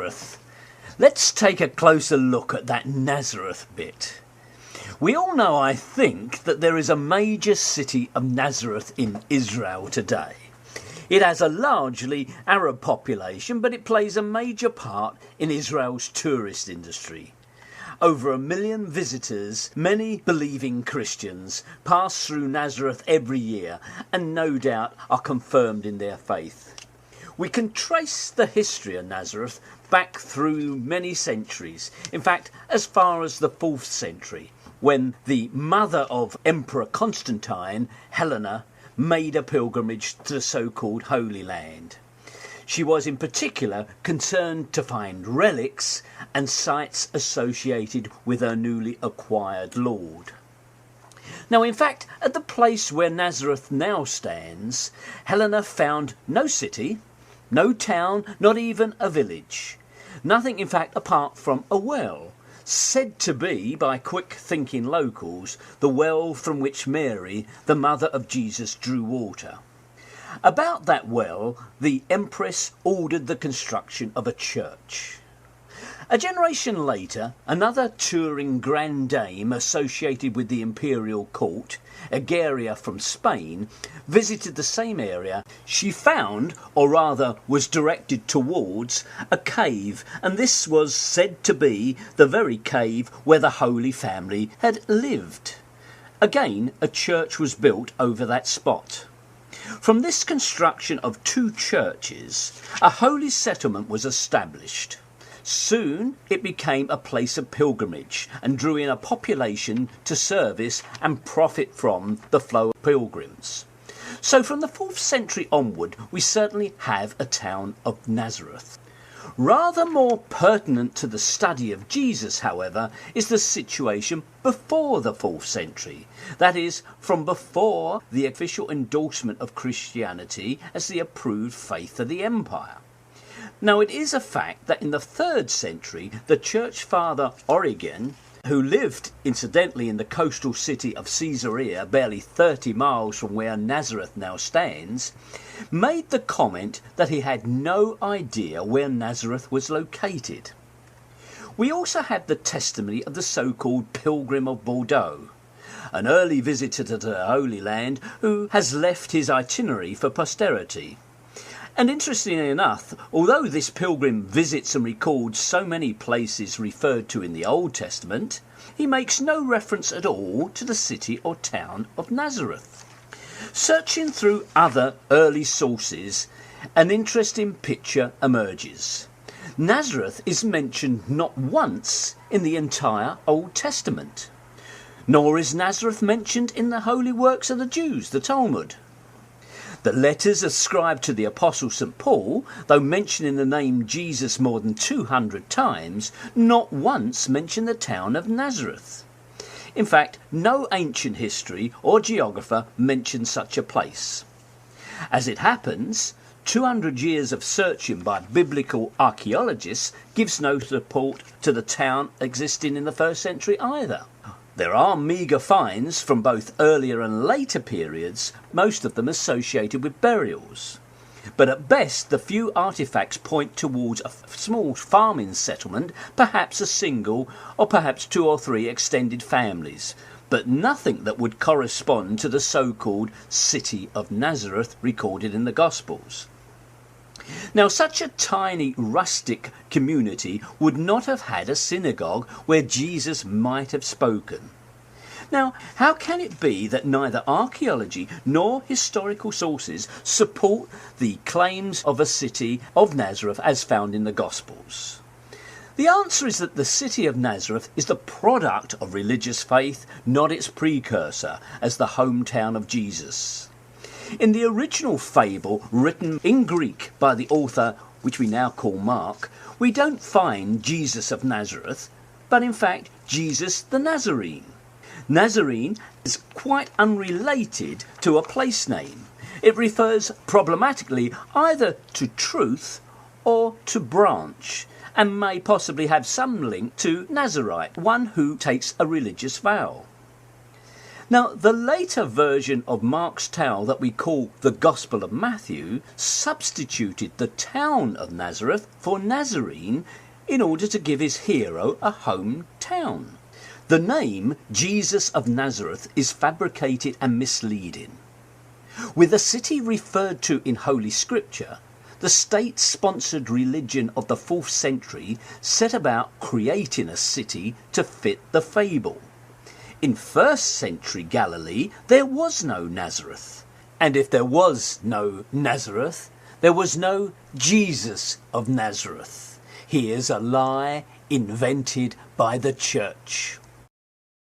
Nazareth. Let's take a closer look at that Nazareth bit. We all know, I think, that there is a major city of Nazareth in Israel today. It has a largely Arab population, but it plays a major part in Israel's tourist industry. Over 1 million visitors, many believing Christians, pass through Nazareth every year and no doubt are confirmed in their faith. We can trace the history of Nazareth back through many centuries, in fact as far as the 4th century, when the mother of Emperor Constantine, Helena, made a pilgrimage to the so-called Holy Land. She was in particular concerned to find relics and sites associated with her newly acquired lord. Now, in fact, at the place where Nazareth now stands, Helena found no city, no town, not even a village. Nothing, in fact, apart from a well, said to be, by quick-thinking locals, the well from which Mary, the mother of Jesus, drew water. About that well, the Empress ordered the construction of a church. A generation later, another touring grand dame associated with the imperial court, Egeria from Spain, visited the same area. She found, or rather was directed towards, a cave, and this was said to be the very cave where the Holy Family had lived. Again, a church was built over that spot. From this construction of 2 churches, a holy settlement was established. Soon it became a place of pilgrimage and drew in a population to service and profit from the flow of pilgrims. So from the 4th century onward, we certainly have a town of Nazareth. Rather more pertinent to the study of Jesus, however, is the situation before the 4th century. That is, from before the official endorsement of Christianity as the approved faith of the empire. Now, it is a fact that in the 3rd century, the church father Origen, who lived incidentally in the coastal city of Caesarea, barely 30 miles from where Nazareth now stands, made the comment that he had no idea where Nazareth was located. We also have the testimony of the so-called Pilgrim of Bordeaux, an early visitor to the Holy Land who has left his itinerary for posterity. And interestingly enough, although this pilgrim visits and records so many places referred to in the Old Testament, he makes no reference at all to the city or town of Nazareth. Searching through other early sources, an interesting picture emerges. Nazareth is mentioned not once in the entire Old Testament, nor is Nazareth mentioned in the holy works of the Jews, the Talmud. The letters ascribed to the Apostle St. Paul, though mentioning the name Jesus more than 200 times, not once mention the town of Nazareth. In fact, no ancient history or geographer mentions such a place. As it happens, 200 years of searching by biblical archaeologists gives no support to the town existing in the 1st century either. There are meagre finds from both earlier and later periods, most of them associated with burials. But at best, the few artefacts point towards a small farming settlement, perhaps a single or perhaps 2 or 3 extended families, but nothing that would correspond to the so-called City of Nazareth recorded in the Gospels. Now, such a tiny rustic community would not have had a synagogue where Jesus might have spoken. Now, how can it be that neither archaeology nor historical sources support the claims of a city of Nazareth as found in the Gospels? The answer is that the city of Nazareth is the product of religious faith, not its precursor, as the hometown of Jesus. In the original fable written in Greek by the author, which we now call Mark, we don't find Jesus of Nazareth, but in fact Jesus the Nazarene. Nazarene is quite unrelated to a place name. It refers problematically either to truth or to branch, and may possibly have some link to Nazarite, one who takes a religious vow. Now, the later version of Mark's tale that we call the Gospel of Matthew substituted the town of Nazareth for Nazarene in order to give his hero a hometown. The name Jesus of Nazareth is fabricated and misleading. With the city referred to in Holy Scripture, the state-sponsored religion of the 4th century set about creating a city to fit the fable. In 1st century Galilee, there was no Nazareth. And if there was no Nazareth, there was no Jesus of Nazareth. Here's a lie invented by the church.